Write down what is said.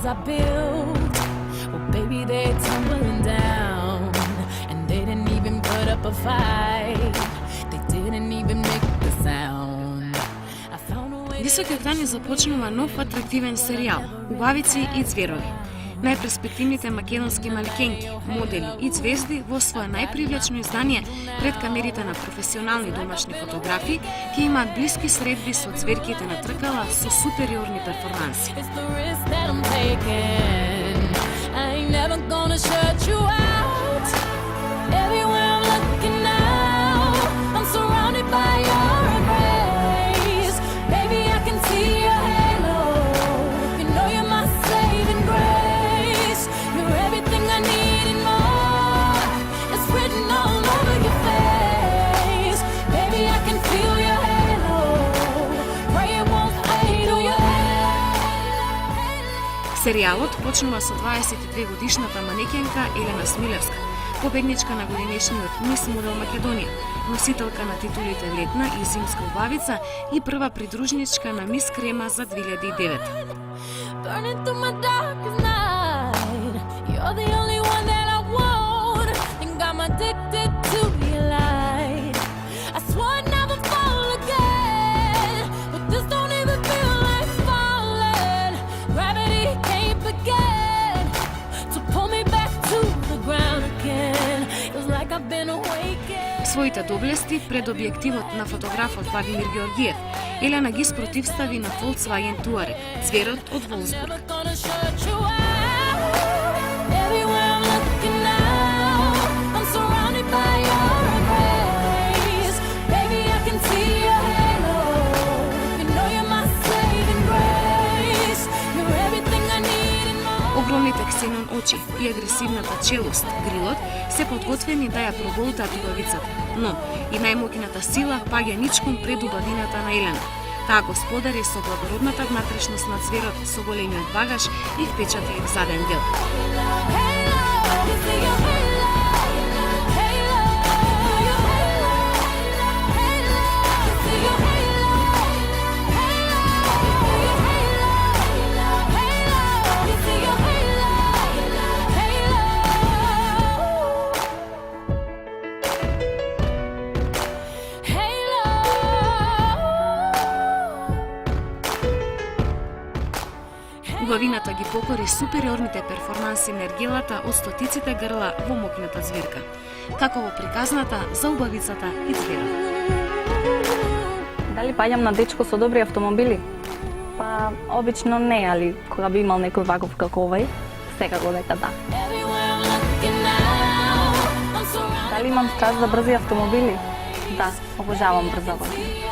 I built, well baby they're tumbling down, and they didn't even put up a fight, they didn't even make the sound. I found a way. Високи грани започнува нов атрактивен серијал Убавици и ѕверови. Најперспективните македонски маликенки, модели и звезди во свое најпривлечно издание пред камерите на професионални домашни фотографи ќе имаат блиски средби со ѕверките на тркала со супериорни перформанси. It's the risk that I'm taking. I ain't never gonna shut you out. Everywhere I'm looking now, I'm surrounded by your embrace. Baby, I can see your halo. You know you're my saving grace. You're everything I need and more. It's written all over your face. Baby, I can feel your halo. Pray it won't fade away. Серијалот почнува со 22 годишната манекенка Елена Смилевска, победничка на годинешниот Мис Модел Македонија, носителка на титулите Летна и Зимска убавица и прва придружничка на Мис Крема за 2009. Burning through my darkest night. You're the only one that I want. Think I'm addicted to your light. I swore I'd never fall again, but this don't even feel like falling. Gravity can't begin to pull me back to the ground again. It's like I've been awakened. Своите доблести пред објективот на фотографот Владимир Георгиев, Елена ги спротивстави на Volkswagen Touareg, ѕверот од Волсбург. Never gonna shut you out. Everywhere I'm looking now, I'm surrounded by your embrace. Baby, I can see your halo. You know you're my saving grace. You're everything I need and more. Огромните ксенон очи и агресивната челост, грилот, се подготвени да ја проболтаат убавицата, но и најмоќната сила паѓа ничком пред убавината на Елена. Таа господари со благородната внатрешност на ѕверот со големиот багаж и впечатлив заден дел. Halo, you see your halo. Halo, your halo. Halo, you see your halo. Halo, your halo. Halo, you see your halo. Убавината ги покори супериорните перформанси на ергелата од стотиците грла во мокната ѕверка, како во приказната за убавицата и ѕверот. Дали паѓам на дечко со добри автомобили? Па, обично не, али кога би имал некој ваков како овај, секако дека да. Everywhere I'm looking now, I'm surrounded. Дали имам страст за брзи автомобили? Да, обожавам брза возење.